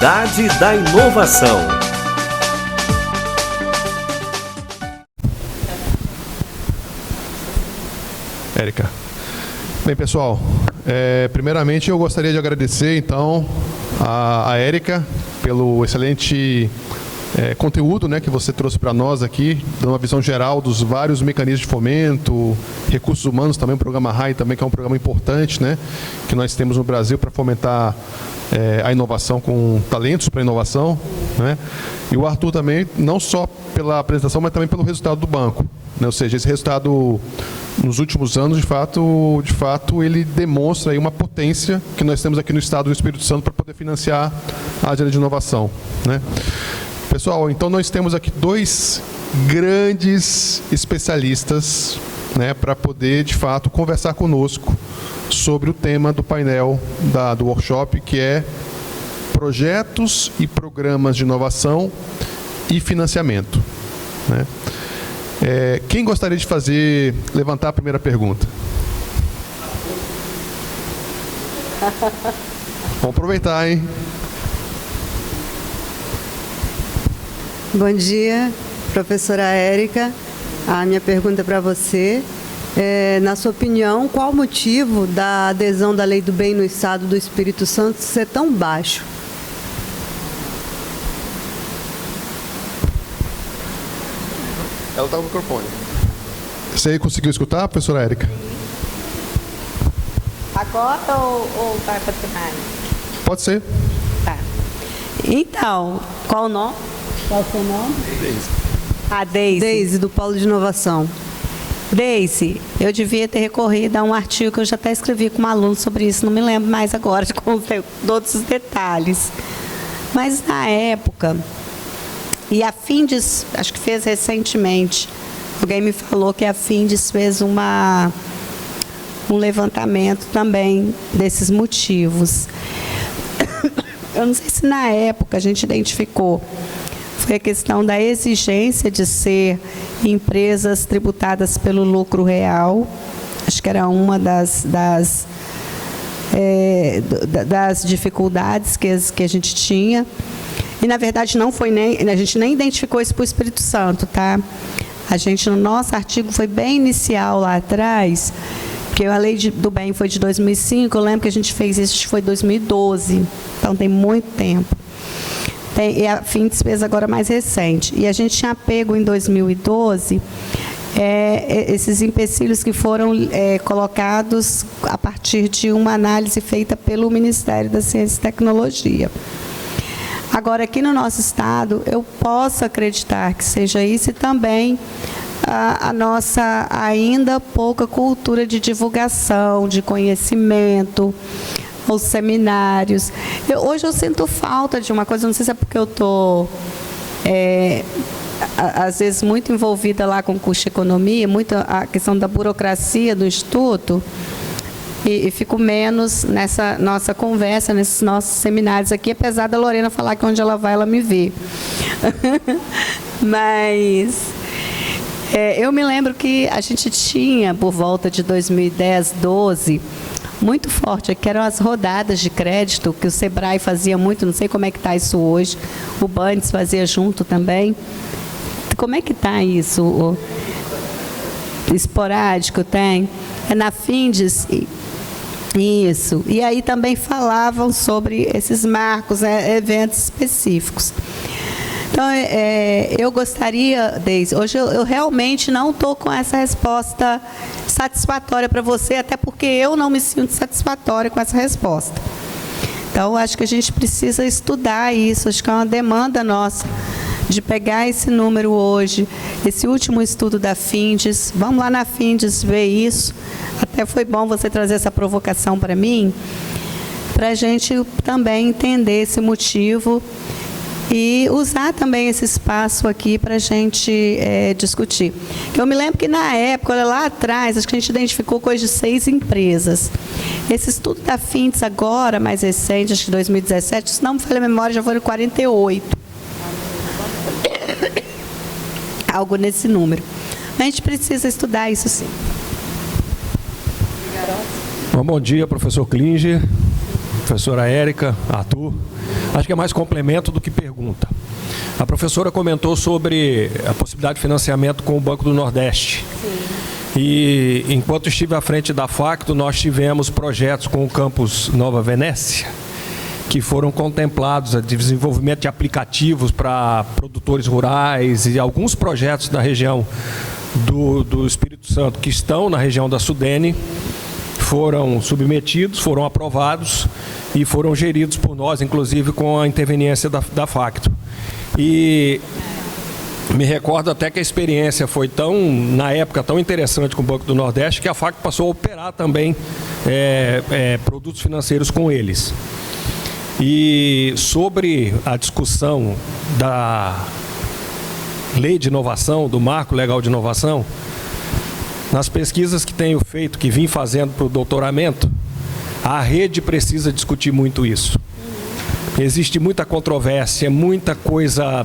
Cidade da Inovação. Érica. Bem, pessoal, primeiramente eu gostaria de agradecer, então, a Érica pelo excelente conteúdo, né, que você trouxe para nós aqui, dando uma visão geral dos vários mecanismos de fomento, recursos humanos também, o programa RAI também, que é um programa importante, né, que nós temos no Brasil para fomentar a inovação com talentos para inovação, né, e o Arthur também, não só pela apresentação, mas também pelo resultado do banco, né, ou seja, esse resultado nos últimos anos, de fato, ele demonstra aí uma potência que nós temos aqui no Estado do Espírito Santo para poder financiar a área de inovação, né. Pessoal, então nós temos aqui dois grandes especialistas, né, para poder, de fato, conversar conosco sobre o tema do painel do workshop, que é projetos e programas de inovação e financiamento, né. Quem gostaria de levantar a primeira pergunta? Vamos aproveitar, hein? Bom dia, professora Érica. A minha pergunta para você é, na sua opinião, qual o motivo da adesão da Lei do Bem no Estado do Espírito Santo ser tão baixo? Ela está no microfone. Você conseguiu escutar, professora Érica? Agora ou vai continuar? Pode ser. Tá. Então, qual o nome? Qual o seu nome? Deise. A Deise. Deise, do Polo de Inovação. Deise, eu devia ter recorrido a um artigo que eu já até escrevi com um aluno sobre isso, não me lembro mais agora de todos os detalhes. Mas na época, e a Findes, acho que fez recentemente, alguém me falou que a Findes fez um levantamento também desses motivos. Eu não sei se na época a gente identificou, foi a questão da exigência de ser empresas tributadas pelo lucro real, acho que era uma das dificuldades que a gente tinha. E, na verdade, a gente nem identificou isso para o Espírito Santo, tá? A gente, no nosso artigo, foi bem inicial lá atrás, porque a Lei do Bem foi de 2005, eu lembro que a gente fez isso, acho que foi 2012, então tem muito tempo. E a Findes fez agora mais recente. E a gente tinha pego em 2012 esses empecilhos que foram colocados a partir de uma análise feita pelo Ministério da Ciência e Tecnologia. Agora, aqui no nosso estado, eu posso acreditar que seja isso e também a nossa ainda pouca cultura de divulgação, de conhecimento, os seminários. Hoje eu sinto falta de uma coisa, não sei se é porque eu estou, às vezes, muito envolvida lá com o curso de economia, muito a questão da burocracia do Instituto, e fico menos nessa nossa conversa, nesses nossos seminários aqui, apesar da Lorena falar que onde ela vai, ela me vê. Mas eu me lembro que a gente tinha, por volta de 2010, 2012, muito forte, que eram as rodadas de crédito, que o Sebrae fazia muito, não sei como é que está isso hoje, o Bandes fazia junto também. Como é que está isso? O esporádico tem? É na Findes? Isso. E aí também falavam sobre esses marcos, eventos específicos. Então, eu gostaria, Deise, hoje eu realmente não estou com essa resposta satisfatória para você, até porque eu não me sinto satisfatória com essa resposta. Então, acho que a gente precisa estudar isso, acho que é uma demanda nossa de pegar esse número hoje, esse último estudo da Findes, vamos lá na Findes ver isso, até foi bom você trazer essa provocação para mim, para a gente também entender esse motivo e usar também esse espaço aqui para a gente discutir. Eu me lembro que na época, olha lá atrás, acho que a gente identificou coisa de 6 empresas. Esse estudo da Findes agora, mais recente, acho que 2017, se não me falha a memória, já foram 48. Algo nesse número. A gente precisa estudar isso, sim. Bom dia, professor Klinger. professora Érica, Arthur. Acho que é mais complemento do que pergunta. A professora comentou sobre a possibilidade de financiamento com o Banco do Nordeste. Sim. E enquanto estive à frente da Facto, nós tivemos projetos com o campus Nova Venécia, que foram contemplados, de desenvolvimento de aplicativos para produtores rurais e alguns projetos na região do Espírito Santo, que estão na região da Sudene, foram submetidos, foram aprovados e foram geridos por nós, inclusive com a interveniência da Facto. E me recordo até que a experiência foi na época, tão interessante com o Banco do Nordeste, que a Facto passou a operar também produtos financeiros com eles. E sobre a discussão da lei de inovação, do marco legal de inovação, nas pesquisas que tenho feito, que vim fazendo para o doutoramento, a rede precisa discutir muito isso. Existe muita controvérsia, muita coisa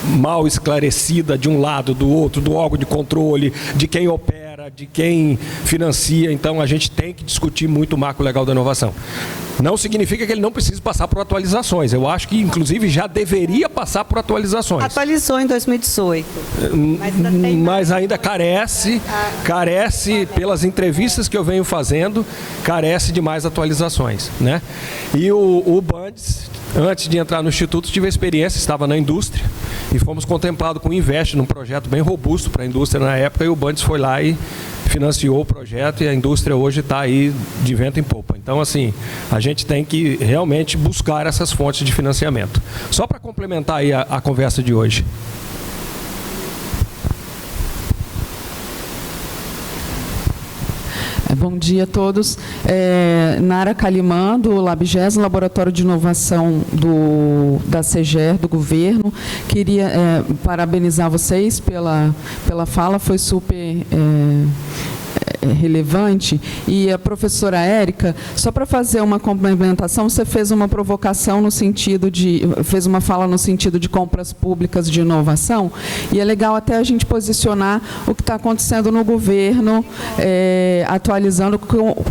mal esclarecida de um lado, do outro, do órgão de controle, de quem opera, de quem financia. Então, a gente tem que discutir muito o marco legal da inovação. Não significa que ele não precise passar por atualizações. Eu acho que, inclusive, já deveria passar por atualizações. Atualizou em 2018. Mas ainda carece, pelas entrevistas que eu venho fazendo, carece de mais atualizações, né? E o Bandes, antes de entrar no Instituto, tive a experiência, estava na indústria, e fomos contemplados com o Invest, num projeto bem robusto para a indústria na época, e o Bandes foi lá e financiou o projeto, e a indústria hoje está aí de vento em popa. Então, assim, a gente tem que realmente buscar essas fontes de financiamento. Só para complementar aí a conversa de hoje. Bom dia a todos. Nara Calimã, do LabGES, Laboratório de Inovação da CEGER, do governo. Queria parabenizar vocês pela fala, foi super relevante. E a professora Érica, só para fazer uma complementação, você fez uma provocação no sentido fez uma fala no sentido de compras públicas de inovação, e é legal até a gente posicionar o que está acontecendo no governo, atualizando,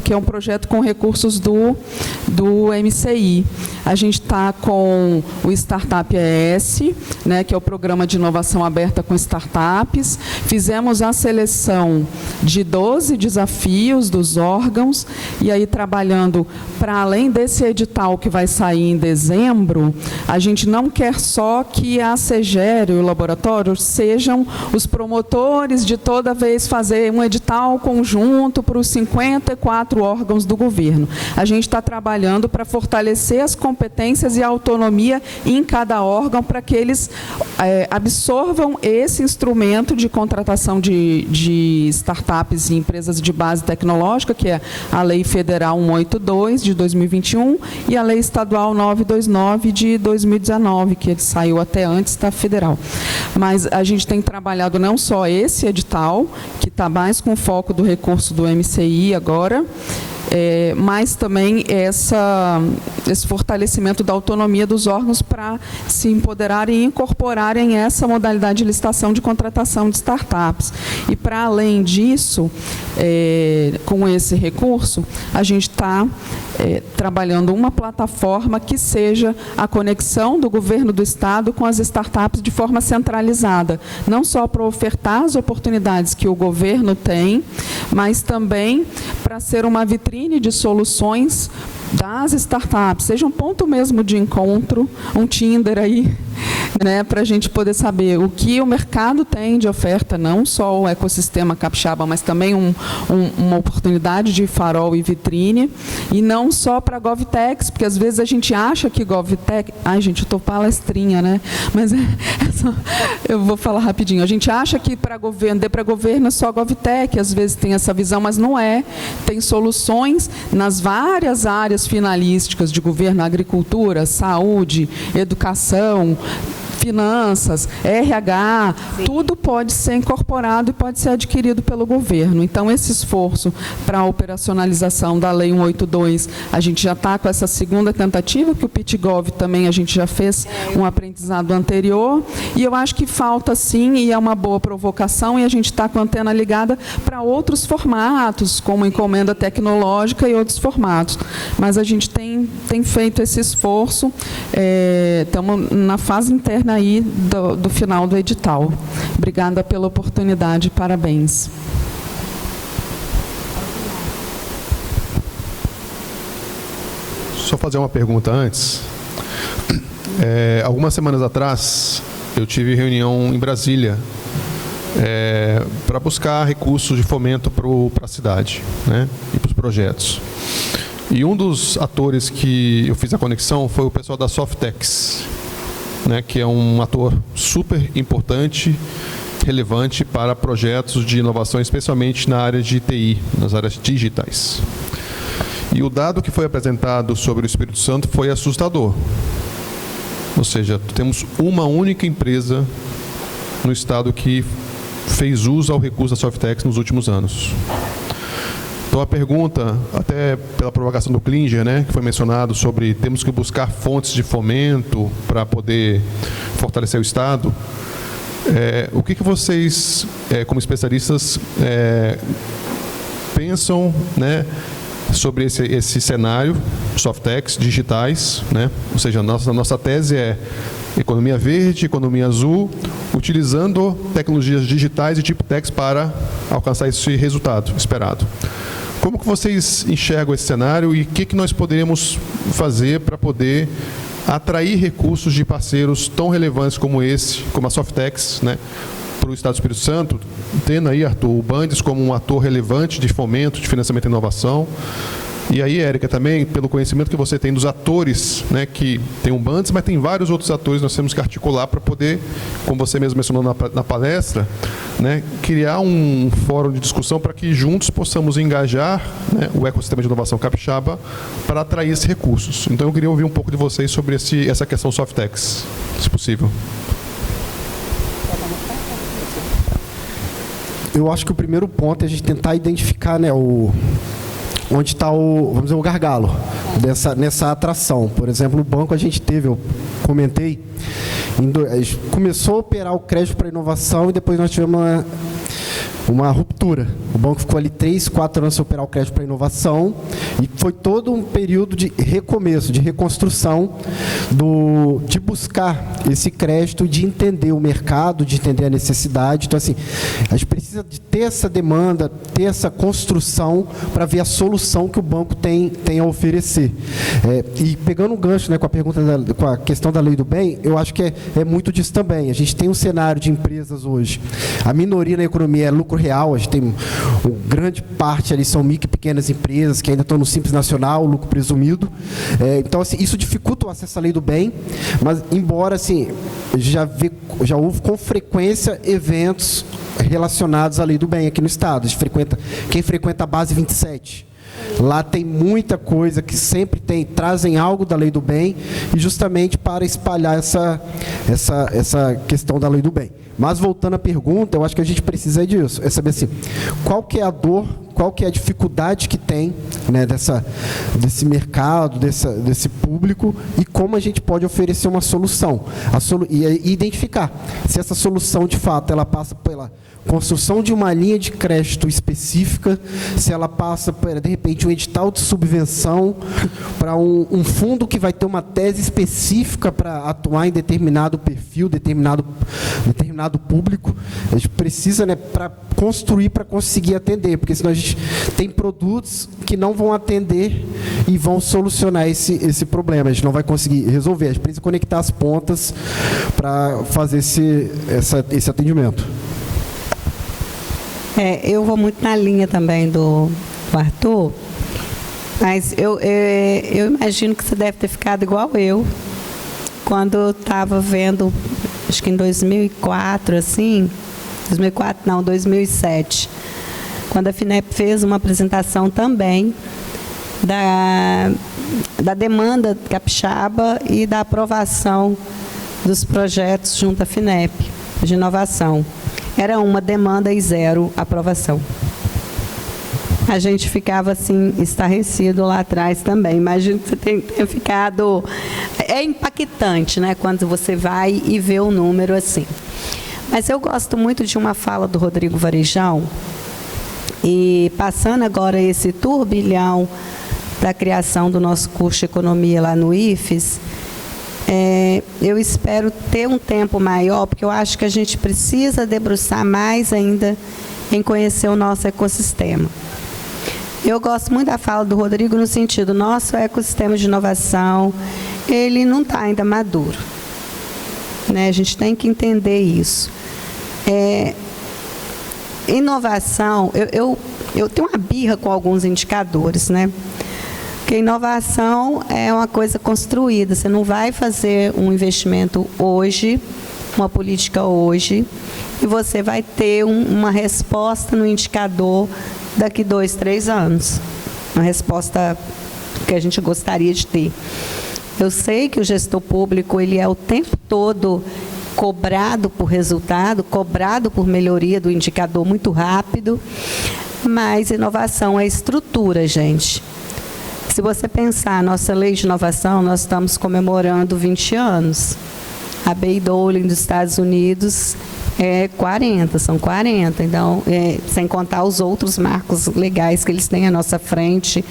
que é um projeto com recursos do MCI. A gente está com o Startup ES, né, que é o Programa de Inovação Aberta com Startups. Fizemos a seleção de 12 desafios dos órgãos, e aí trabalhando para além desse edital que vai sair em dezembro, a gente não quer só que a CEGER e o laboratório sejam os promotores de toda vez fazer um edital conjunto para os 54 órgãos do governo. A gente está trabalhando para fortalecer as competências e a autonomia em cada órgão, para que eles absorvam esse instrumento de contratação de startups e empresas de base tecnológica, que é a Lei Federal 182 de 2021 e a Lei Estadual 929 de 2019, que saiu até antes da federal. Mas a gente tem trabalhado não só esse edital, que está mais com foco do recurso do MCI agora, mas também esse fortalecimento da autonomia dos órgãos para se empoderarem e incorporarem essa modalidade de licitação de contratação de startups. E, para além disso, com esse recurso, a gente está trabalhando uma plataforma que seja a conexão do governo do Estado com as startups de forma centralizada, não só para ofertar as oportunidades que o governo tem, mas também para ser uma vitrine de soluções das startups, seja um ponto mesmo de encontro, um Tinder aí, né, para a gente poder saber o que o mercado tem de oferta, não só o ecossistema capixaba, mas também uma oportunidade de farol e vitrine, e não só para GovTechs, porque às vezes a gente acha que GovTech... Ai, gente, eu estou palestrinha, né? Mas eu vou falar rapidinho. A gente acha que para governo é só GovTech, às vezes tem essa visão, mas não é. Tem soluções nas várias áreas finalísticas de governo: agricultura, saúde, educação, finanças, RH, tudo pode ser incorporado e pode ser adquirido pelo governo. Então, esse esforço para a operacionalização da Lei 182, a gente já está com essa segunda tentativa, que o PitGov também a gente já fez um aprendizado anterior, e eu acho que falta sim, e é uma boa provocação, e a gente está com a antena ligada para outros formatos, como encomenda tecnológica e outros formatos. Mas a gente tem feito esse esforço, estamos na fase interna aí do final do edital. Obrigada pela oportunidade, parabéns. Só fazer uma pergunta antes. Algumas semanas atrás, eu tive reunião em Brasília para buscar recursos de fomento para a cidade, né, e para os projetos. E um dos atores que eu fiz a conexão foi o pessoal da Softex, né, que é um ator super importante, relevante para projetos de inovação, especialmente na área de TI, nas áreas digitais. E o dado que foi apresentado sobre o Espírito Santo foi assustador. Ou seja, temos uma única empresa no estado que fez uso ao recurso da Softex nos últimos anos. Então a pergunta, até pela provocação do Klinger, né, que foi mencionado sobre temos que buscar fontes de fomento para poder fortalecer o estado, o que vocês, como especialistas, pensam, né, sobre esse cenário, Softex, digitais, né? Ou seja, a nossa tese é economia verde, economia azul, utilizando tecnologias digitais e tipo Tex para alcançar esse resultado esperado. Como que vocês enxergam esse cenário e o que nós poderíamos fazer para poder atrair recursos de parceiros tão relevantes como esse, como a Softex, né, para o Estado do Espírito Santo, tendo aí, Arthur, o Bandes como um ator relevante de fomento, de financiamento e inovação. E aí, Érica, também, pelo conhecimento que você tem dos atores, né, que tem o Bandes, mas tem vários outros atores, nós temos que articular para poder, como você mesmo mencionou na palestra, né, criar um fórum de discussão para que juntos possamos engajar, né, o ecossistema de inovação capixaba para atrair esses recursos. Então, eu queria ouvir um pouco de vocês sobre essa questão Softex, se possível. Eu acho que o primeiro ponto é a gente tentar identificar, né, onde está vamos dizer, o gargalo nessa atração. Por exemplo, o banco a gente teve, eu comentei, começou a operar o crédito para inovação e depois nós tivemos uma ruptura. O banco ficou ali 3, 4 anos sem operar o crédito para inovação e foi todo um período de recomeço, de reconstrução, de buscar esse crédito e de entender o mercado, de entender a necessidade. Então, assim, a gente precisa de ter essa demanda, ter essa construção para ver a solução que o banco tem a oferecer. E pegando um gancho, né, com a pergunta, com a questão da lei do bem, eu acho que é muito disso também. A gente tem um cenário de empresas hoje. A minoria na economia é lucro real, a gente tem grande parte ali são micro e pequenas empresas que ainda estão no Simples Nacional, lucro presumido. Então, assim, isso dificulta o acesso à lei do bem, mas embora, assim, já houve com frequência eventos relacionados à lei do bem aqui no estado. Quem frequenta a base 27, lá tem muita coisa que sempre trazem algo da lei do bem e justamente para espalhar essa questão da lei do bem. Mas voltando à pergunta, eu acho que a gente precisa disso, é saber assim, qual que é a dor, qual que é a dificuldade que tem, né, desse mercado, desse público e como a gente pode oferecer uma solução. E identificar se essa solução, de fato, ela passa pela construção de uma linha de crédito específica, se ela passa, de repente, um edital de subvenção para um fundo que vai ter uma tese específica para atuar em determinado perfil, determinado público. A gente precisa, né, para construir, para conseguir atender, porque senão a gente tem produtos que não vão atender e vão solucionar esse problema. A gente não vai conseguir resolver. A gente precisa conectar as pontas para fazer esse atendimento. Eu vou muito na linha também do Arthur, mas eu imagino que você deve ter ficado igual eu, quando estava vendo, acho que em 2004, assim, 2007, quando a FINEP fez uma apresentação também da demanda capixaba e da aprovação dos projetos junto à FINEP, de inovação. Era uma demanda e 0 aprovação. A gente ficava assim, estarrecido lá atrás também. Imagino que você tenha ficado... É impactante, né, quando você vai e vê o número assim. Mas eu gosto muito de uma fala do Rodrigo Varejão, e passando agora esse turbilhão da criação do nosso curso de Economia lá no IFES, eu espero ter um tempo maior, porque eu acho que a gente precisa debruçar mais ainda em conhecer o nosso ecossistema. Eu gosto muito da fala do Rodrigo no sentido, nosso ecossistema de inovação, ele não está ainda maduro, né? A gente tem que entender isso. Inovação, eu tenho uma birra com alguns indicadores, né? Porque inovação é uma coisa construída, você não vai fazer um investimento hoje, uma política hoje, e você vai ter uma resposta no indicador daqui 2, 3 anos. Uma resposta que a gente gostaria de ter. Eu sei que o gestor público, ele é o tempo todo cobrado por resultado, cobrado por melhoria do indicador muito rápido, mas inovação é estrutura, gente. Se você pensar, nossa lei de inovação, nós estamos comemorando 20 anos. A Bayh-Dole dos Estados Unidos é 40, são 40, então, sem contar os outros marcos legais que eles têm à nossa frente,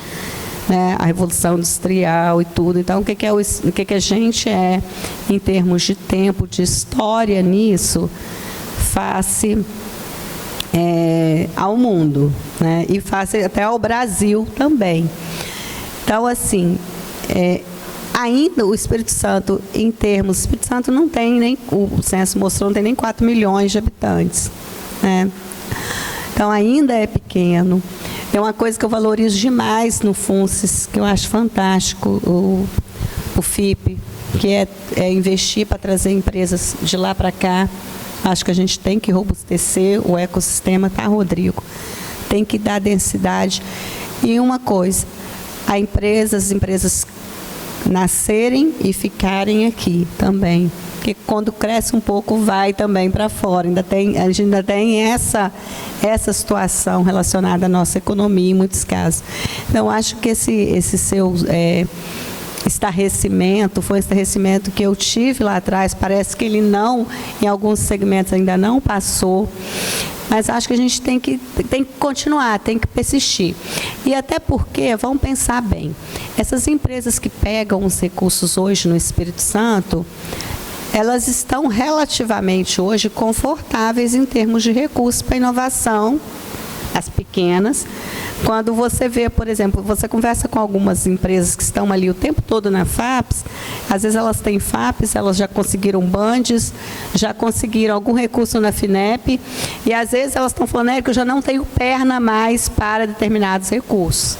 né, a Revolução Industrial e tudo. Então, o que a gente é, em termos de tempo, de história nisso, face ao mundo, né, e face até ao Brasil também. Então, assim, ainda o Espírito Santo, em termos... O Espírito Santo não tem nem... O censo mostrou, não tem nem 4 milhões de habitantes, né? Então, ainda é pequeno. É uma coisa que eu valorizo demais no FUNCES, que eu acho fantástico, o FIP, que é investir para trazer empresas de lá para cá. Acho que a gente tem que robustecer o ecossistema, tá, Rodrigo? Tem que dar densidade. E uma coisa, as empresas nascerem e ficarem aqui também. Porque quando cresce um pouco, vai também para fora. A gente ainda tem essa situação relacionada à nossa economia, em muitos casos. Então, acho que esse seu estarrecimento, foi um estarrecimento que eu tive lá atrás, parece que ele não, em alguns segmentos ainda não passou, mas acho que a gente tem que continuar, tem que persistir. E até porque, vamos pensar bem, essas empresas que pegam os recursos hoje no Espírito Santo, elas estão relativamente hoje confortáveis em termos de recursos para inovação, as pequenas. Quando você vê, por exemplo, você conversa com algumas empresas que estão ali o tempo todo na FAPES, às vezes elas têm FAPES, elas já conseguiram bandes, já conseguiram algum recurso na FINEP, e às vezes elas estão falando que eu já não tenho perna mais para determinados recursos.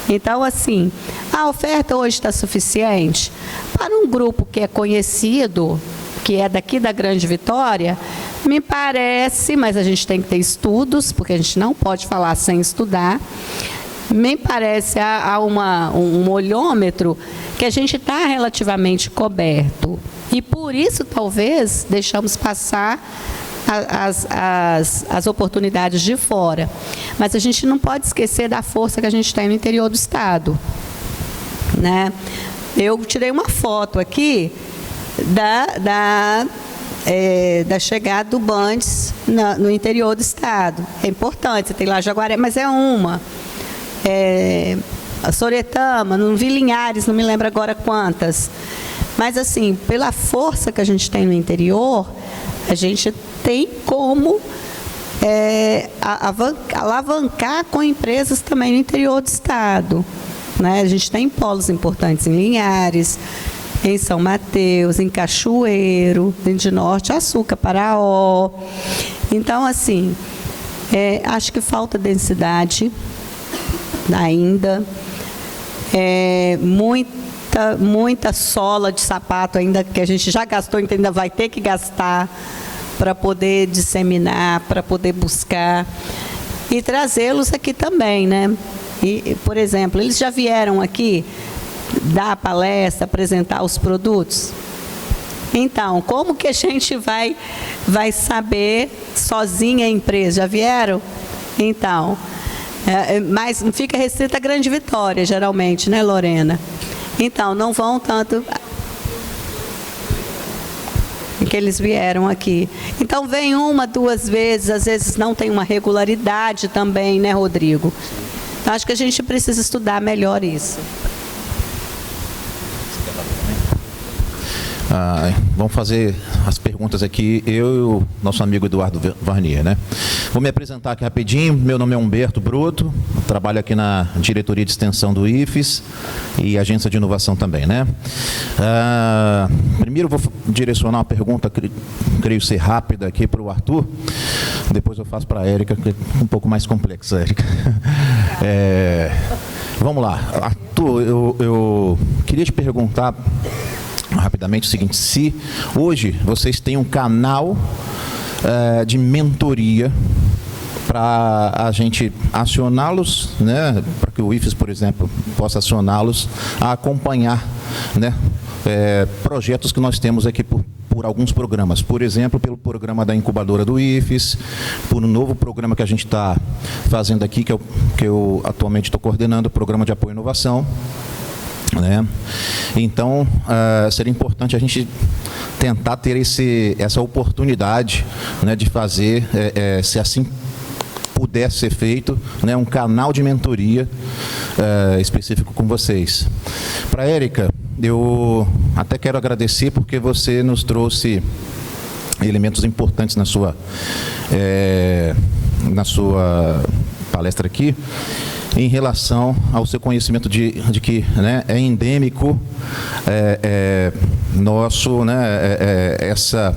Então, assim, a oferta hoje está suficiente para um grupo que é conhecido, que é daqui da Grande Vitória, me parece, mas a gente tem que ter estudos, porque a gente não pode falar sem estudar, me parece há um olhômetro que a gente está relativamente coberto. E por isso, talvez, deixamos passar as oportunidades de fora. Mas a gente não pode esquecer da força que a gente tem no interior do estado, né? Eu tirei uma foto aqui da chegada do Bandes no interior do estado. É importante, você tem lá Jaguaré, mas é uma. A Soretama, não vi Linhares, não me lembro agora quantas. Mas, assim, pela força que a gente tem no interior, a gente tem como alavancar com empresas também no interior do estado, né? A gente tem polos importantes em Linhares, em São Mateus, em Cachoeiro, de Norte Açúcar, Paraó. Então, assim, acho que falta densidade ainda, muita sola de sapato ainda que a gente já gastou, então ainda vai ter que gastar para poder disseminar, para poder buscar e trazê-los aqui também, né? E, por exemplo, eles já vieram aqui dar palestra, apresentar os produtos? Então, como que a gente vai saber sozinha a empresa? Já vieram? Então, mas fica restrita a Grande Vitória, geralmente, né, Lorena? Então, não vão tanto que eles vieram aqui. Então, vem 1, 2 vezes, às vezes não tem uma regularidade também, né, Rodrigo? Então, acho que a gente precisa estudar melhor isso. Vamos fazer as perguntas aqui, eu e o nosso amigo Eduardo Varnier, né? Vou me apresentar aqui rapidinho. Meu nome é Humberto Broto, trabalho aqui na diretoria de extensão do IFES e agência de inovação também, né? Primeiro vou direcionar uma pergunta, creio ser rápida aqui para o Arthur, depois eu faço para a Érica, que é um pouco mais complexa, Érica. Vamos lá, Arthur, eu queria te perguntar rapidamente o seguinte: se hoje vocês têm um canal de mentoria para a gente acioná-los, né, para que o IFES, por exemplo, possa acioná-los a acompanhar, né, projetos que nós temos aqui por alguns programas, por exemplo, pelo programa da incubadora do IFES, por um novo programa que a gente está fazendo aqui, que eu atualmente estou coordenando, o Programa de Apoio à Inovação. Né? Então, seria importante a gente tentar ter essa oportunidade, né, de fazer, se assim puder ser feito, né, um canal de mentoria específico com vocês. Para a Érica, eu até quero agradecer porque você nos trouxe elementos importantes na sua palestra aqui, em relação ao seu conhecimento de que, né, é endêmico nosso, né, essa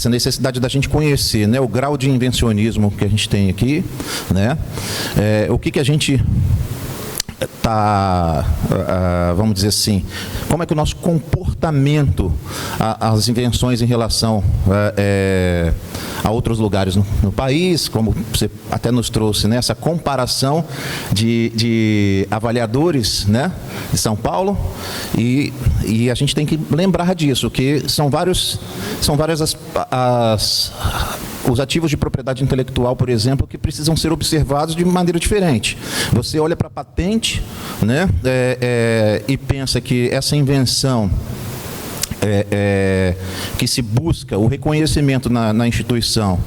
necessidade da gente conhecer, né, o grau de invencionismo que a gente tem aqui, né, o que a gente está, vamos dizer assim, como é que o nosso comportamento, as invenções em relação a outros lugares no país, como você até nos trouxe, né, essa comparação de avaliadores, né, de São Paulo, e a gente tem que lembrar disso, que são várias os ativos de propriedade intelectual, por exemplo, que precisam ser observados de maneira diferente. Você olha para a patente, né, e pensa que essa invenção que se busca o reconhecimento na instituição,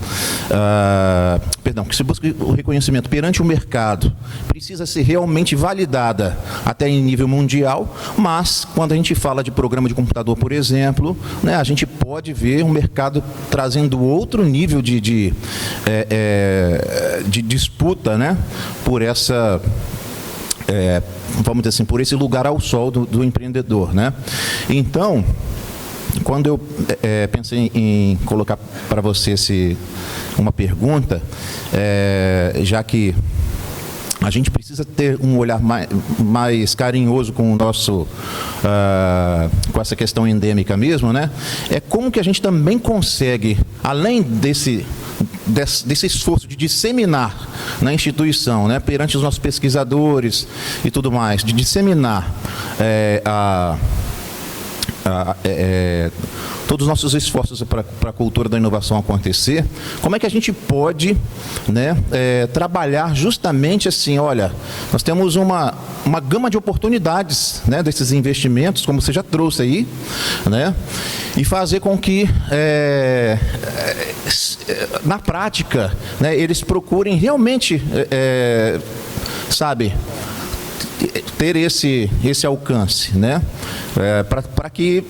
que se busca o reconhecimento perante o mercado, precisa ser realmente validada até em nível mundial, mas quando a gente fala de programa de computador, por exemplo, né, a gente pode ver um mercado trazendo outro nível de disputa, né, por essa... vamos dizer assim, por esse lugar ao sol do empreendedor, né? Então, quando eu pensei em colocar para você uma pergunta, já que a gente precisa ter um olhar mais carinhoso com o nosso, com essa questão endêmica mesmo, né? Como que a gente também consegue, além desse esforço de disseminar na instituição, né, perante os nossos pesquisadores e tudo mais, de disseminar todos os nossos esforços para a cultura da inovação acontecer, como é que a gente pode, né, trabalhar justamente assim, olha, nós temos uma gama de oportunidades, né, desses investimentos, como você já trouxe aí, né, e fazer com que, na prática, né, eles procurem realmente, ter esse alcance, né? Para que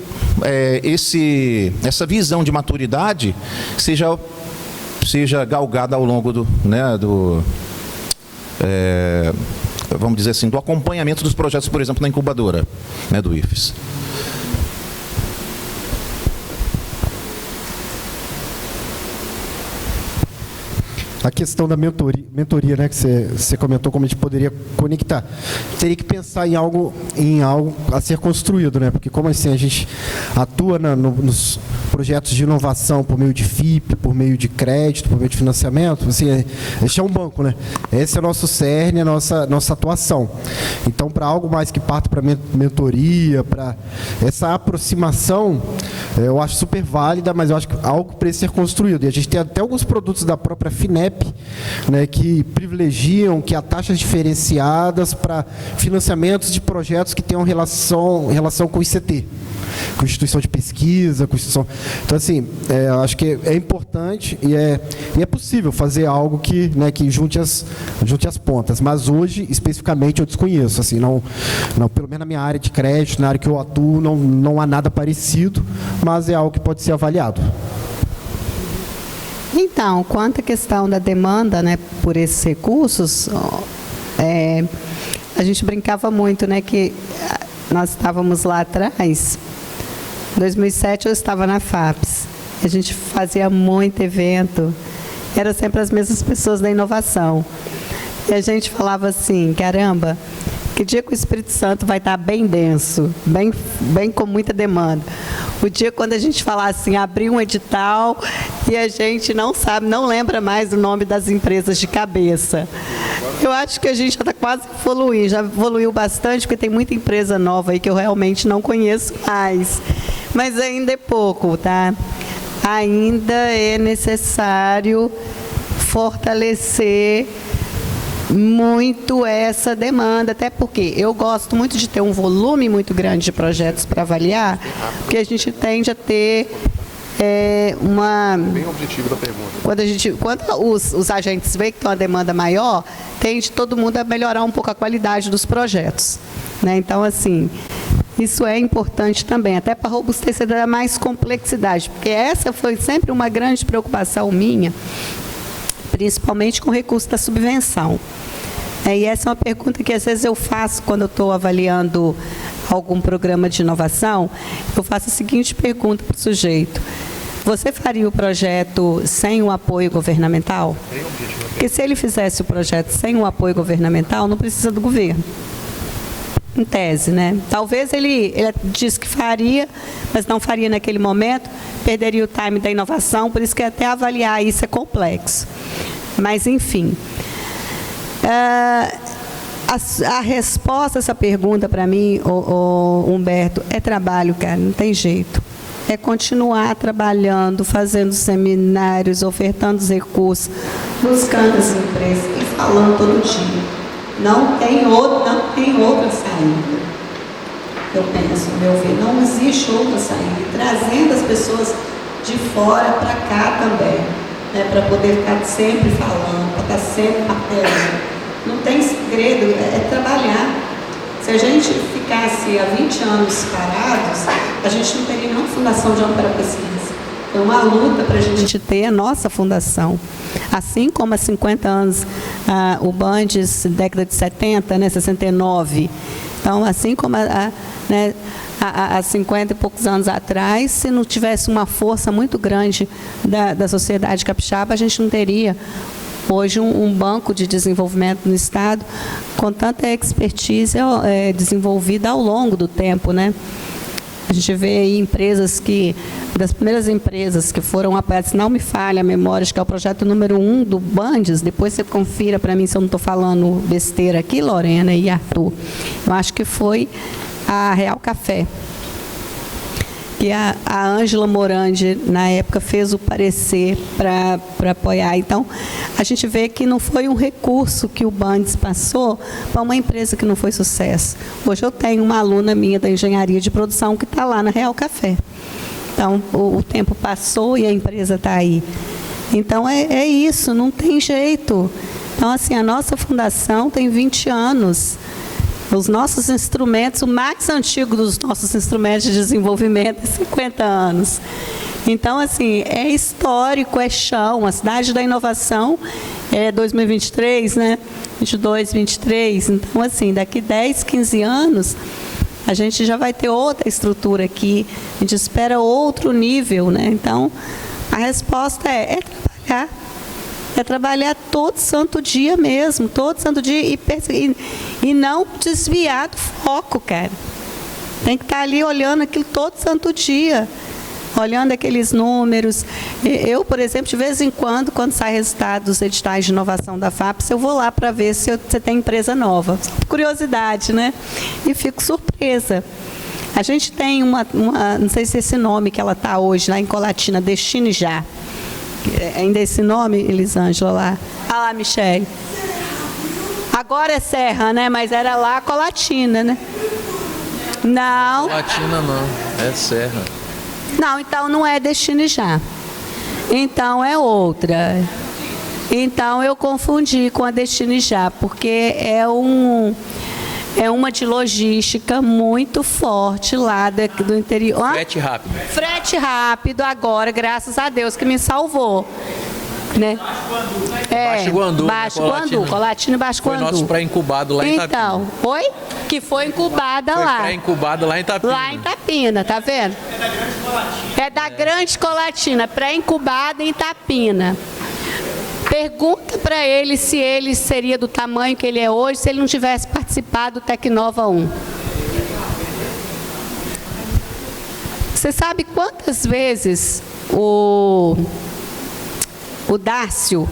essa visão de maturidade seja galgada ao longo vamos dizer assim, do acompanhamento dos projetos, por exemplo, na incubadora, né, do IFES. A questão da mentoria, né, que você comentou, como a gente poderia conectar. Teria que pensar em algo a ser construído, né? Porque como assim a gente atua nos projetos de inovação por meio de FIP, por meio de crédito, por meio de financiamento, assim, esse é um banco, né? Esse é o nosso cerne, a nossa atuação. Então, para algo mais que parta para mentoria, para essa aproximação, eu acho super válida, mas eu acho que algo precisa ser construído. E a gente tem até alguns produtos da própria FINEP, né, que privilegiam que há taxas diferenciadas para financiamentos de projetos que tenham relação com o ICT, com instituição de pesquisa, com instituição... Então, assim, eu acho que é importante e é possível fazer algo que, né, que junte as pontas. Mas hoje, especificamente, eu desconheço. Assim, não, pelo menos na minha área de crédito, na área que eu atuo, não há nada parecido, mas é algo que pode ser avaliado. Então, quanto à questão da demanda, né, por esses recursos, a gente brincava muito, né, que nós estávamos lá atrás. Em 2007 eu estava na FAPES. A gente fazia muito evento. Era sempre as mesmas pessoas da inovação. E a gente falava assim, caramba, que dia que o Espírito Santo vai estar bem denso, bem com muita demanda. O dia quando a gente falar assim, abrir um edital e a gente não lembra mais o nome das empresas de cabeça. Eu acho que a gente já está quase evoluindo, já evoluiu bastante, porque tem muita empresa nova aí que eu realmente não conheço mais. Mas ainda é pouco, tá? Ainda é necessário fortalecer muito essa demanda, até porque eu gosto muito de ter um volume muito grande de projetos para avaliar, porque a gente tende a ter uma... Bem objetivo da pergunta. Quando os agentes veem que tem uma demanda maior, tende todo mundo a melhorar um pouco a qualidade dos projetos, né? Então, assim, isso é importante também, até para robustecer mais complexidade, porque essa foi sempre uma grande preocupação minha, principalmente com o recurso da subvenção. E essa é uma pergunta que às vezes eu faço quando eu estou avaliando algum programa de inovação. Eu faço a seguinte pergunta para o sujeito: você faria o projeto sem o apoio governamental? Porque se ele fizesse o projeto sem o apoio governamental, não precisa do governo. Em tese, né? Talvez ele disse que faria, mas não faria naquele momento, perderia o time da inovação, por isso que até avaliar isso é complexo. Mas, enfim, a resposta a essa pergunta para mim, Humberto, é trabalho, cara, não tem jeito. É continuar trabalhando, fazendo seminários, ofertando os recursos, buscando as empresas e falando todo dia. Não tem outra saída. Eu penso, no meu ver, não existe outra saída. E trazendo as pessoas de fora para cá também, né, para poder ficar sempre falando, para estar sempre martelando. Não tem segredo, é trabalhar. Se a gente ficasse há 20 anos parados, a gente não teria nenhuma fundação de para pesquisa. É uma luta para a gente ter a nossa fundação. Assim como há 50 anos, o Bandes, década de 70, né, 69. Então, assim como há 50 e poucos anos atrás, se não tivesse uma força muito grande da sociedade capixaba, a gente não teria hoje um banco de desenvolvimento no Estado com tanta expertise desenvolvida ao longo do tempo, né? A gente vê aí empresas das primeiras empresas que foram apoiadas, se não me falha a memória, acho que é o projeto número 1 do Bandes, depois você confira para mim se eu não estou falando besteira aqui, Lorena e Arthur. Eu acho que foi a Real Café, que a Ângela Morandi, na época, fez o parecer para apoiar. Então, a gente vê que não foi um recurso que o Bandes passou para uma empresa que não foi sucesso. Hoje eu tenho uma aluna minha da engenharia de produção que está lá na Real Café. Então, o tempo passou e a empresa está aí. Então, é isso, não tem jeito. Então, assim, a nossa fundação tem 20 anos. Os nossos instrumentos, o mais antigo dos nossos instrumentos de desenvolvimento é 50 anos. Então, assim, é histórico, é chão. A cidade da inovação é 2023, né? 22, 23. Então, assim, daqui 10, 15 anos, a gente já vai ter outra estrutura aqui. A gente espera outro nível, né? Então, a resposta é trabalhar. É trabalhar todo santo dia mesmo, todo santo dia e não desviar do foco, cara. Tem que estar ali olhando aquilo todo santo dia, olhando aqueles números. Eu, por exemplo, de vez em quando sai resultado dos editais de inovação da FAPES, eu vou lá para ver se você tem empresa nova. Curiosidade, né? E fico surpresa. A gente tem não sei se é esse nome que ela está hoje, lá em Colatina, Destine Já. Ainda é esse nome, Elisângela, lá? Ah lá, Michele. Agora é Serra, né? Mas era lá Colatina, né? Não. Colatina não, é Serra. Não, então não é Destine Já. Então é outra. Então eu confundi com a Destine Já, porque é uma de logística muito forte lá do interior. Frete rápido. Frete rápido agora, graças a Deus que me salvou. Né? Baixo Guandu. Baixo Guandu, Colatina e Baixo Guandu. Foi nosso pré-incubado lá em Itapina. Então, foi? Que foi incubada lá. Foi pré-incubado lá em Itapina. Lá em Itapina, tá vendo? É da Grande Colatina, pré-incubada em Itapina. Pergunta para ele se ele seria do tamanho que ele é hoje se ele não tivesse participado do Tecnova 1. Você sabe quantas vezes o Dácio,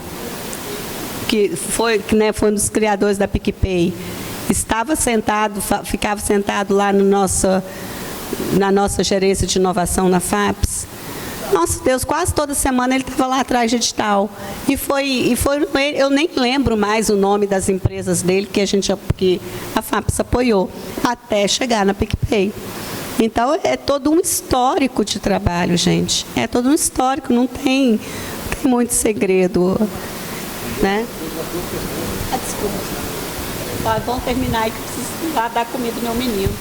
que foi um dos criadores da PicPay, ficava sentado lá na nossa gerência de inovação na FAPES? Nossa Deus, quase toda semana ele estava lá atrás de edital. E foi, eu nem lembro mais o nome das empresas dele que a FAPES apoiou, até chegar na PicPay. Então, é todo um histórico de trabalho, gente. É todo um histórico, não tem muito segredo, né? Desculpa. Vamos terminar aí que eu preciso lá dar comida ao meu menino.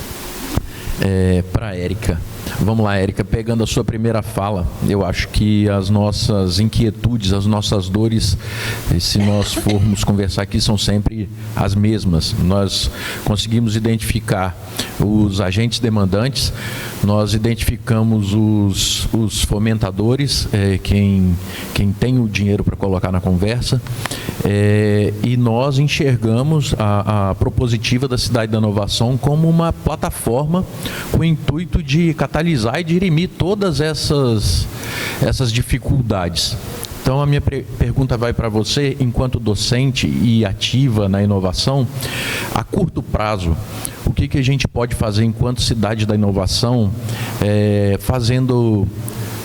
Para a Érica. Vamos lá, Érica, pegando a sua primeira fala, eu acho que as nossas inquietudes, as nossas dores, se nós formos conversar aqui, são sempre as mesmas. Nós conseguimos identificar os agentes demandantes, nós identificamos os fomentadores, quem tem o dinheiro para colocar na conversa, e nós enxergamos a propositiva da Cidade da Inovação como uma plataforma com o intuito de catalisar e dirimir todas essas dificuldades. Então, a minha pergunta vai para você, enquanto docente e ativa na inovação, a curto prazo, o que a gente pode fazer enquanto Cidade da Inovação, fazendo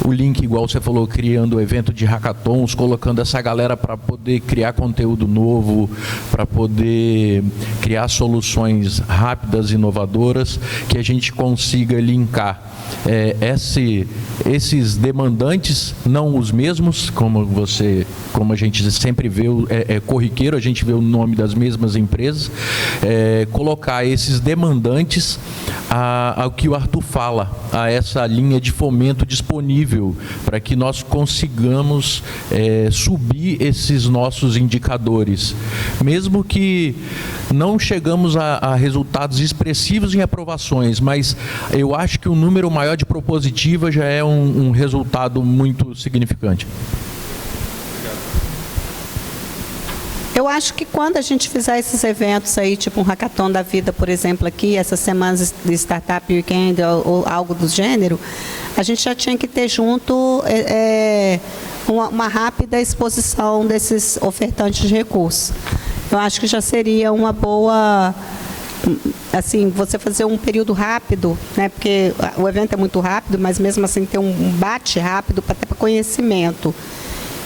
o link, igual você falou, criando o evento de hackathons, colocando essa galera para poder criar conteúdo novo, para poder criar soluções rápidas, inovadoras, que a gente consiga linkar esses demandantes, não os mesmos, como a gente sempre vê, corriqueiro, a gente vê o nome das mesmas empresas, colocar esses demandantes ao que o Arthur fala, a essa linha de fomento disponível, para que nós consigamos subir esses nossos indicadores. Mesmo que não chegamos a resultados expressivos em aprovações, mas eu acho que o número maior de propositiva já é um resultado muito significante. Eu acho que quando a gente fizer esses eventos aí, tipo um hackathon da vida, por exemplo, aqui, essas semanas de Startup Weekend ou algo do gênero, a gente já tinha que ter junto uma rápida exposição desses ofertantes de recursos. Eu acho que já seria uma boa, assim, você fazer um período rápido, né? Porque o evento é muito rápido, mas mesmo assim ter um bate rápido até para conhecimento.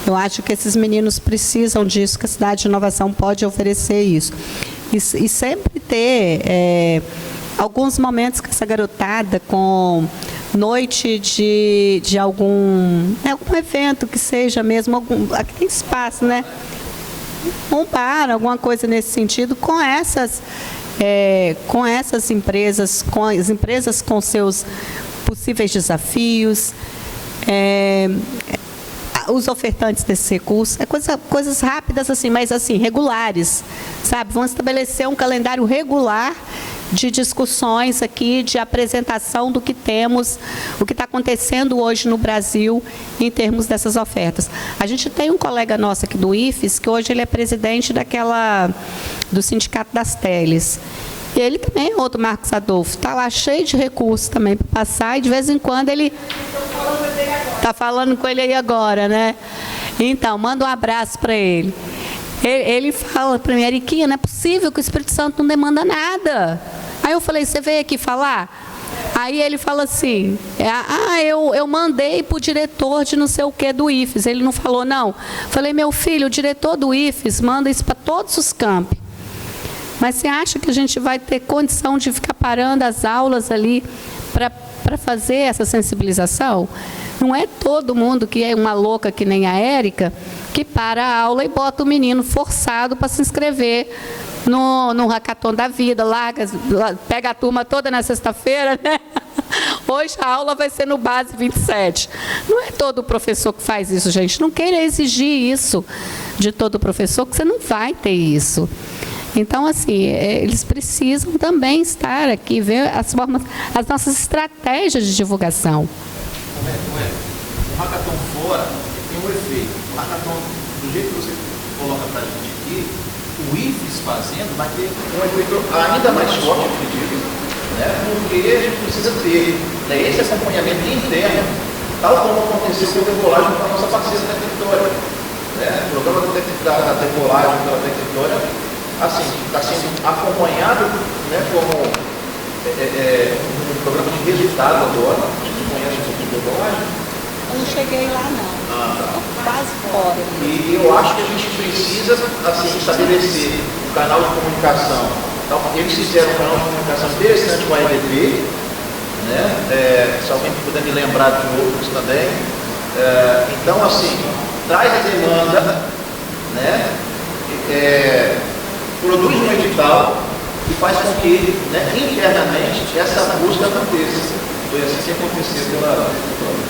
Eu acho que esses meninos precisam disso, que a Cidade de Inovação pode oferecer isso. E sempre ter alguns momentos com essa garotada, com noite de algum evento que seja mesmo, aqui tem espaço, né? Um bar, alguma coisa nesse sentido, com essas empresas, com as empresas com seus possíveis desafios, os ofertantes desses recursos, coisas rápidas assim, mas assim, regulares, sabe? Vamos estabelecer um calendário regular de discussões aqui, de apresentação do que temos, o que está acontecendo hoje no Brasil em termos dessas ofertas. A gente tem um colega nosso aqui do IFES, que hoje ele é presidente do Sindicato das Teles. E ele também é outro, Marcos Adolfo, está lá cheio de recursos também para passar, e de vez em quando ele está falando com ele aí agora, né? Então, manda um abraço para ele. Ele fala para mim, Eriquinha, não é possível que o Espírito Santo não demanda nada. Aí eu falei, você veio aqui falar? Aí ele fala assim, eu mandei para o diretor de não sei o que do IFES. Ele não falou, não. Falei, meu filho, o diretor do IFES manda isso para todos os campi. Mas você acha que a gente vai ter condição de ficar parando as aulas ali para fazer essa sensibilização? Não é todo mundo que é uma louca que nem a Érica, que para a aula e bota o menino forçado para se inscrever no hackathon da vida, pega a turma toda na sexta-feira, né? Hoje a aula vai ser no Base 27. Não é todo professor que faz isso, gente. Não queira exigir isso de todo professor, que você não vai ter isso. Então, assim, eles precisam também estar aqui, ver as nossas estratégias de divulgação. O hackathon fora tem um efeito. O hackathon, do jeito que você coloca para a gente aqui, o IFES fazendo vai ter um efeito ainda mais forte, eu acredito, né? Porque a gente precisa ter, né, esse acompanhamento interno, tal como aconteceu com o Decolagem com a nossa parceira da Tecnitória. Né? O programa da Decolagem pela Tecnitória, assim, está sendo acompanhado, né, como um programa de resultado agora. A gente conhece um pouquinho de Decolagem? Eu não cheguei lá, não. Estou quase fora. E eu acho que a gente precisa, assim, estabelecer um canal de comunicação. Então, eles fizeram um canal de comunicação interessante com a EDP, né? Se alguém puder me lembrar de outros também. Então, assim, traz a demanda, né? Produz um edital e faz com que, né, internamente essa busca aconteça. Foi assim que aconteceu pela vitória.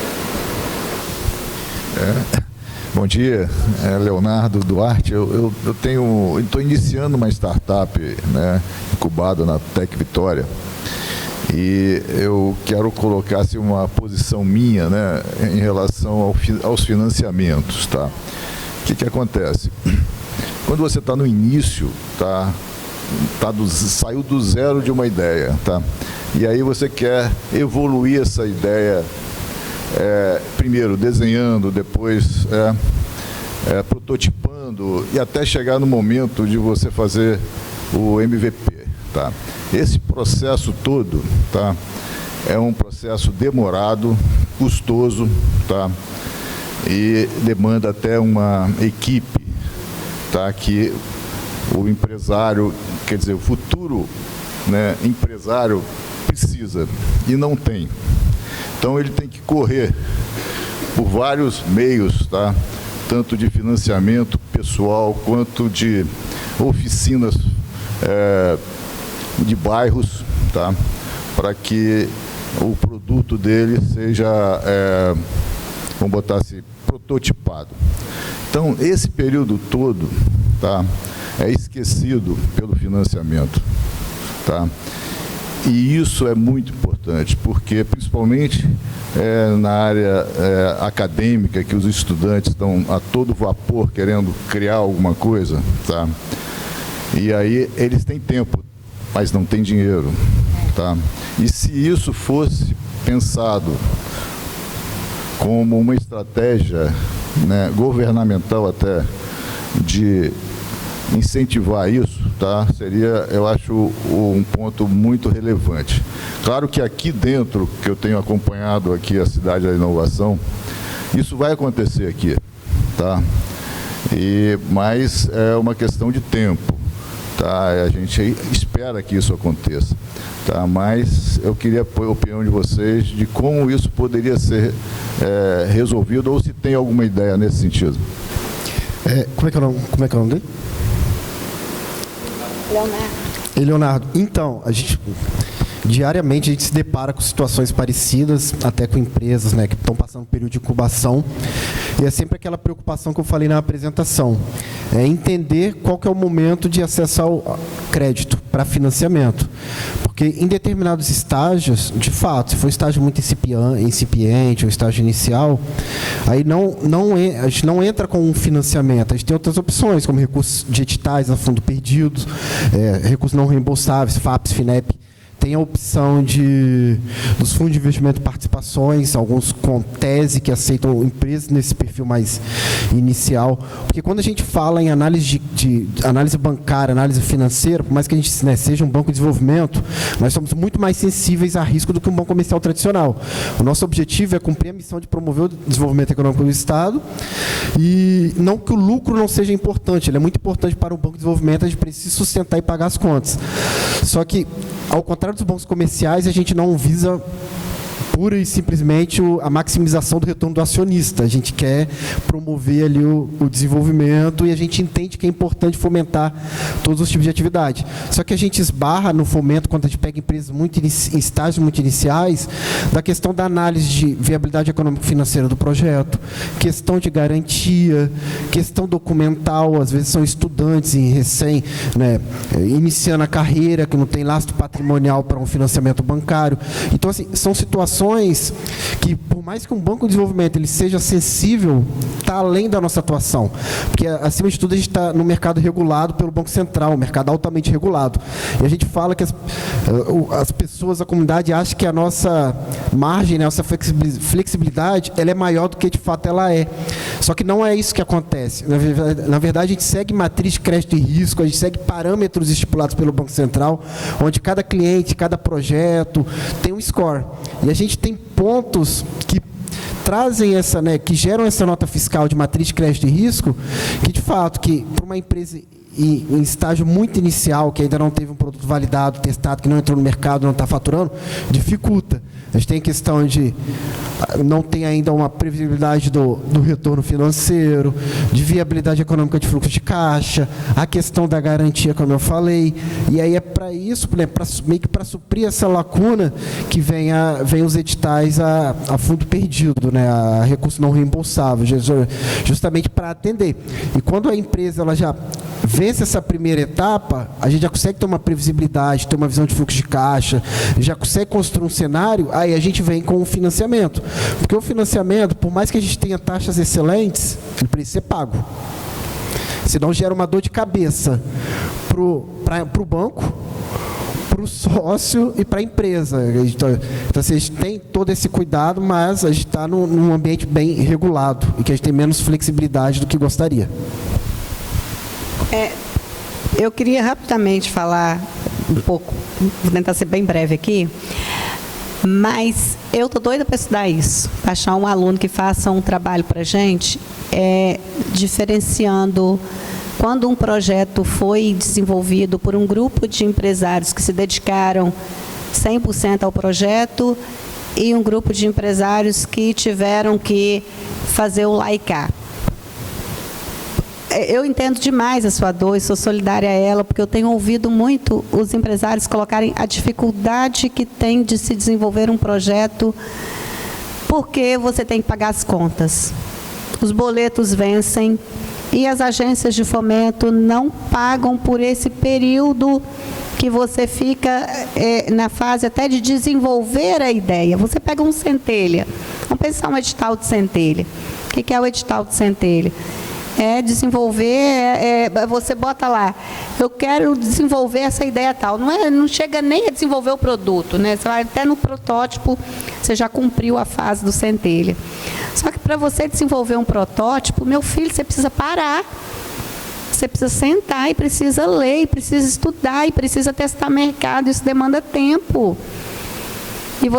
Bom dia, Leonardo Duarte. Eu estou iniciando uma startup, né, incubada na Tec Vitória, e eu quero colocar assim, uma posição minha, né, em relação aos financiamentos. Tá? O que acontece? Quando você está no início, saiu do zero de uma ideia, tá? E aí você quer evoluir essa ideia, primeiro desenhando, depois prototipando e até chegar no momento de você fazer o MVP. Tá? Esse processo todo, tá, é um processo demorado, custoso, tá, e demanda até uma equipe, tá, que o empresário, quer dizer, o futuro, né, empresário precisa e não tem. Então ele tem que correr por vários meios, tá? Tanto de financiamento pessoal quanto de oficinas de bairros, tá? Para que o produto dele seja, vamos botar assim, prototipado. Então esse período todo, tá, é esquecido pelo financiamento, tá? E isso é muito importante, porque principalmente na área acadêmica, que os estudantes estão a todo vapor querendo criar alguma coisa, tá? E aí eles têm tempo, mas não têm dinheiro, tá? E se isso fosse pensado como uma estratégia, né, governamental até, de incentivar isso, tá? Seria, eu acho, um ponto muito relevante. Claro que aqui dentro, que eu tenho acompanhado aqui a Cidade da Inovação, isso vai acontecer aqui, tá? Mas é uma questão de tempo, tá? A gente espera que isso aconteça, tá? Mas eu queria a opinião de vocês de como isso poderia ser resolvido, ou se tem alguma ideia nesse sentido. Como é que é o nome dele? Leonardo. Então, diariamente a gente se depara com situações parecidas, até com empresas, né, que estão passando um período de incubação, e é sempre aquela preocupação que eu falei na apresentação, entender qual que é o momento de acesso ao crédito para financiamento, porque em determinados estágios, de fato, se for um estágio muito incipiente ou estágio inicial, aí a gente não entra com um financiamento, a gente tem outras opções, como recursos de editais a fundo perdidos, recursos não reembolsáveis, FAPES, FINEP, tem a opção dos fundos de investimento e participações, alguns com tese que aceitam empresas nesse perfil mais inicial. Porque quando a gente fala em análise análise bancária, análise financeira, por mais que a gente seja um banco de desenvolvimento, nós somos muito mais sensíveis a risco do que um banco comercial tradicional. O nosso objetivo é cumprir a missão de promover o desenvolvimento econômico do Estado, e não que o lucro não seja importante, ele é muito importante para o banco de desenvolvimento, a gente precisa sustentar e pagar as contas. Só que, ao contrário dos bancos comerciais, a gente não visa pura e simplesmente a maximização do retorno do acionista. A gente quer promover ali o desenvolvimento, e a gente entende que é importante fomentar todos os tipos de atividade. Só que a gente esbarra no fomento, quando a gente pega empresas em estágios muito iniciais, da questão da análise de viabilidade econômico-financeira do projeto, questão de garantia, questão documental. Às vezes são estudantes iniciando a carreira, que não tem lastro patrimonial para um financiamento bancário. Então, assim, são situações que, por mais que um banco de desenvolvimento ele seja sensível, está além da nossa atuação. Porque, acima de tudo, a gente está no mercado regulado pelo Banco Central, um mercado altamente regulado. E a gente fala que as pessoas, a comunidade, acham que a nossa margem, a nossa flexibilidade, ela é maior do que, de fato, ela é. Só que não é isso que acontece. Na verdade, a gente segue matriz de crédito e risco, a gente segue parâmetros estipulados pelo Banco Central, onde cada cliente, cada projeto tem um score. E a gente tem pontos que trazem que geram essa nota fiscal de matriz de crédito e risco, que, de fato, para uma empresa em estágio muito inicial, que ainda não teve um produto validado, testado, que não entrou no mercado, não está faturando, dificulta. A gente tem a questão de não tem ainda uma previsibilidade do retorno financeiro, de viabilidade econômica de fluxo de caixa, a questão da garantia, como eu falei, e aí é para isso, meio que para suprir essa lacuna, que vem os editais a fundo perdido, a recurso não reembolsável, justamente para atender. E quando a empresa ela já vence essa primeira etapa, a gente já consegue ter uma previsibilidade, ter uma visão de fluxo de caixa, já consegue construir um cenário, aí a gente vem com o financiamento. Porque o financiamento, por mais que a gente tenha taxas excelentes, ele precisa ser pago. Senão gera uma dor de cabeça para o banco, para o sócio e para a empresa. Então, a gente tem todo esse cuidado, mas a gente está num ambiente bem regulado e que a gente tem menos flexibilidade do que gostaria. Eu queria rapidamente falar um pouco, vou tentar ser bem breve aqui, mas eu estou doida para estudar isso, para achar um aluno que faça um trabalho para a gente, diferenciando quando um projeto foi desenvolvido por um grupo de empresários que se dedicaram 100% ao projeto e um grupo de empresários que tiveram que fazer o lá e cá. Eu entendo demais a sua dor e sou solidária a ela, porque eu tenho ouvido muito os empresários colocarem a dificuldade que tem de se desenvolver um projeto, porque você tem que pagar as contas. Os boletos vencem e as agências de fomento não pagam por esse período que você fica na fase até de desenvolver a ideia. Você pega um centelha, vamos pensar um edital de centelha. O que é o edital de centelha? Desenvolver, você bota lá, eu quero desenvolver essa ideia tal. Não chega nem a desenvolver o produto, Você vai até no protótipo, você já cumpriu a fase do centelha. Só que para você desenvolver um protótipo, meu filho, você precisa parar. Você precisa sentar e precisa ler, e precisa estudar, e precisa testar mercado, isso demanda tempo. E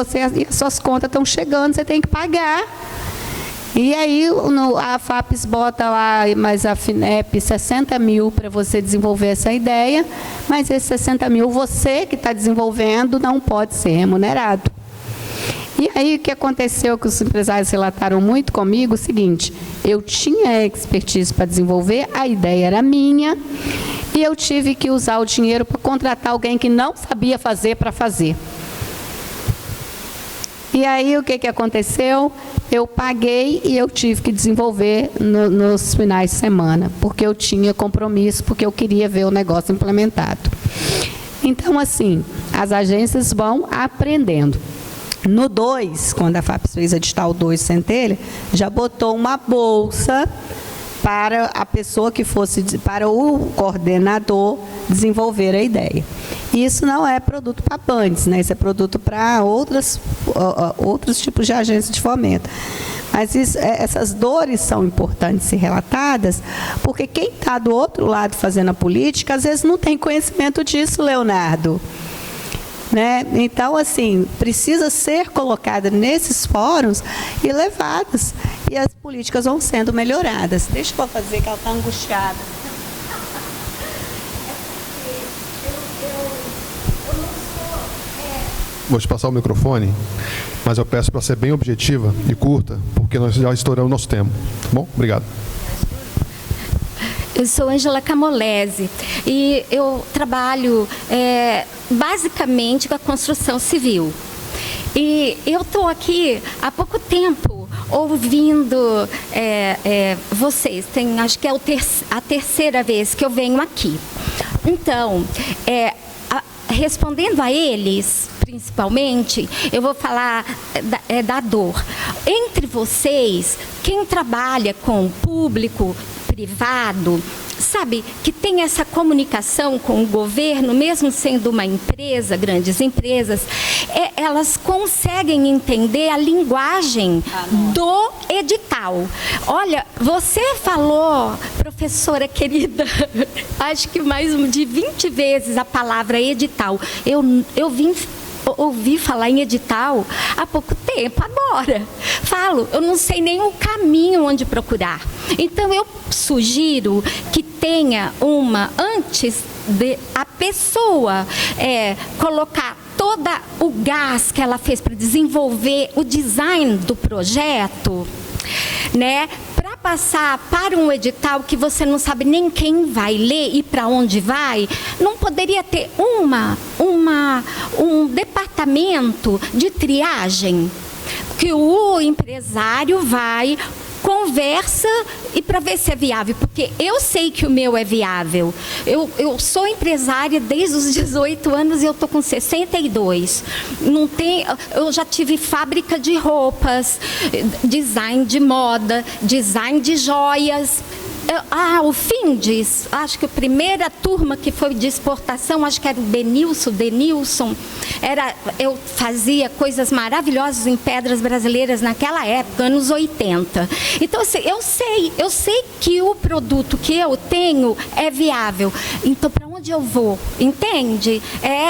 as suas contas estão chegando, você tem que pagar. E aí a FAPES bota lá, mas a FINEP, 60 mil para você desenvolver essa ideia, mas esses 60 mil, você que está desenvolvendo, não pode ser remunerado. E aí o que aconteceu, que os empresários relataram muito comigo, o seguinte, eu tinha expertise para desenvolver, a ideia era minha, e eu tive que usar o dinheiro para contratar alguém que não sabia fazer para fazer. E aí o que aconteceu? Eu paguei e eu tive que desenvolver nos finais de semana, porque eu tinha compromisso, porque eu queria ver o negócio implementado. Então, assim, as agências vão aprendendo. No 2, quando a FAPES fez edital 2 centelha, já botou uma bolsa para a pessoa que fosse, para o coordenador desenvolver a ideia. Isso não é produto para bandes, né? Isso é produto para outros tipos de agências de fomento. Mas essas dores são importantes ser relatadas, porque quem está do outro lado fazendo a política, às vezes não tem conhecimento disso, Leonardo. Né? Então, assim, precisa ser colocada nesses fóruns e levadas. E as políticas vão sendo melhoradas. Deixa eu fazer, que ela está angustiada. Vou te passar o microfone, mas eu peço para ser bem objetiva e curta, porque nós já estouramos o nosso tempo. Tá bom? Obrigado. Eu sou Ângela Camolese e eu trabalho basicamente com a construção civil. E eu estou aqui há pouco tempo ouvindo vocês. Acho que é a terceira vez que eu venho aqui. Então, respondendo a eles, principalmente, eu vou falar da dor. Entre vocês, quem trabalha com o público, privado, sabe, que tem essa comunicação com o governo, mesmo sendo uma empresa, grandes empresas, elas conseguem entender a linguagem do edital. Olha, você falou, professora querida, acho que mais de 20 vezes a palavra edital. Eu ouvi falar em edital há pouco tempo, agora. Eu não sei nem o caminho onde procurar. Então, eu sugiro que tenha antes de a pessoa colocar todo o gás que ela fez para desenvolver o design do projeto, né? Para passar para um edital que você não sabe nem quem vai ler e para onde vai, não poderia ter um departamento de triagem que o empresário vai, conversa e para ver se é viável, porque eu sei que o meu é viável. Eu sou empresária desde os 18 anos e eu estou com 62. Eu já tive fábrica de roupas, design de moda, design de joias. O Findes, acho que a primeira turma que foi de exportação, acho que era o Denilson, eu fazia coisas maravilhosas em pedras brasileiras naquela época, anos 80. Então, assim, eu sei que o produto que eu tenho é viável. Então, para onde eu vou? Entende?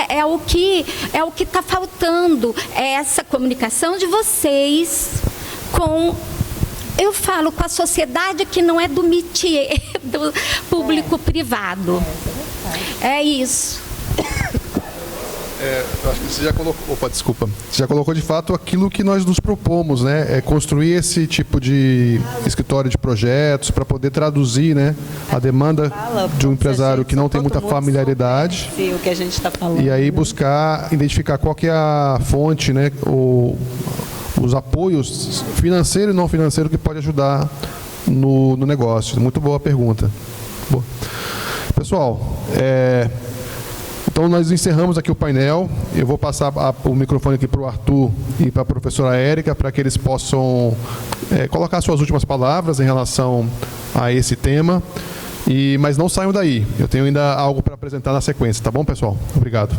É o que está faltando, essa comunicação de vocês com... Eu falo com a sociedade que não é do métier, do público-privado. É isso. Eu acho que você já colocou... desculpa. Você já colocou, de fato, aquilo que nós nos propomos, né? É construir esse tipo de escritório de projetos para poder traduzir, né, a demanda de um empresário que não tem muita familiaridade. Sim, o que a gente está falando. E aí buscar identificar qual que é a fonte, né, os apoios financeiro e não financeiro que pode ajudar no negócio. Muito boa pergunta. Boa. Pessoal, então nós encerramos aqui o painel. Eu vou passar o microfone aqui para o Arthur e para a professora Érica, para que eles possam colocar suas últimas palavras em relação a esse tema. Mas não saiam daí. Eu tenho ainda algo para apresentar na sequência. Tá bom, pessoal? Obrigado.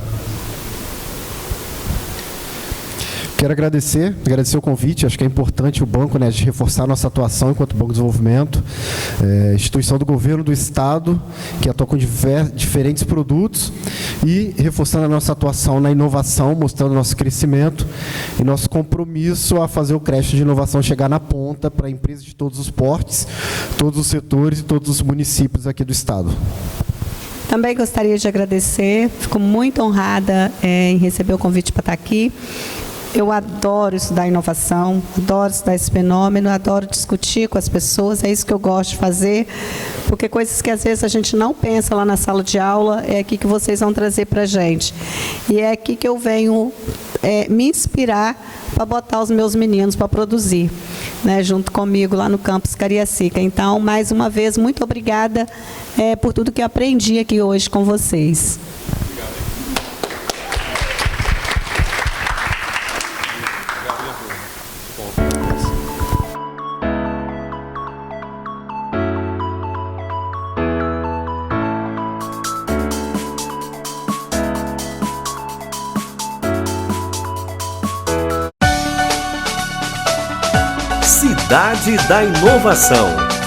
Quero agradecer o convite. Acho que é importante o banco, né, de reforçar a nossa atuação enquanto Banco de Desenvolvimento, instituição do governo do Estado, que atua com diferentes produtos, e reforçando a nossa atuação na inovação, mostrando nosso crescimento e nosso compromisso a fazer o crédito de inovação chegar na ponta para empresas de todos os portes, todos os setores e todos os municípios aqui do Estado. Também gostaria de agradecer, fico muito honrada em receber o convite para estar aqui. Eu adoro estudar inovação, adoro estudar esse fenômeno, adoro discutir com as pessoas, é isso que eu gosto de fazer, porque coisas que às vezes a gente não pensa lá na sala de aula, é aqui que vocês vão trazer para a gente. E é aqui que eu venho me inspirar para botar os meus meninos para produzir, né, junto comigo lá no campus Cariacica. Então, mais uma vez, muito obrigada por tudo que eu aprendi aqui hoje com vocês. Cidade da Inovação.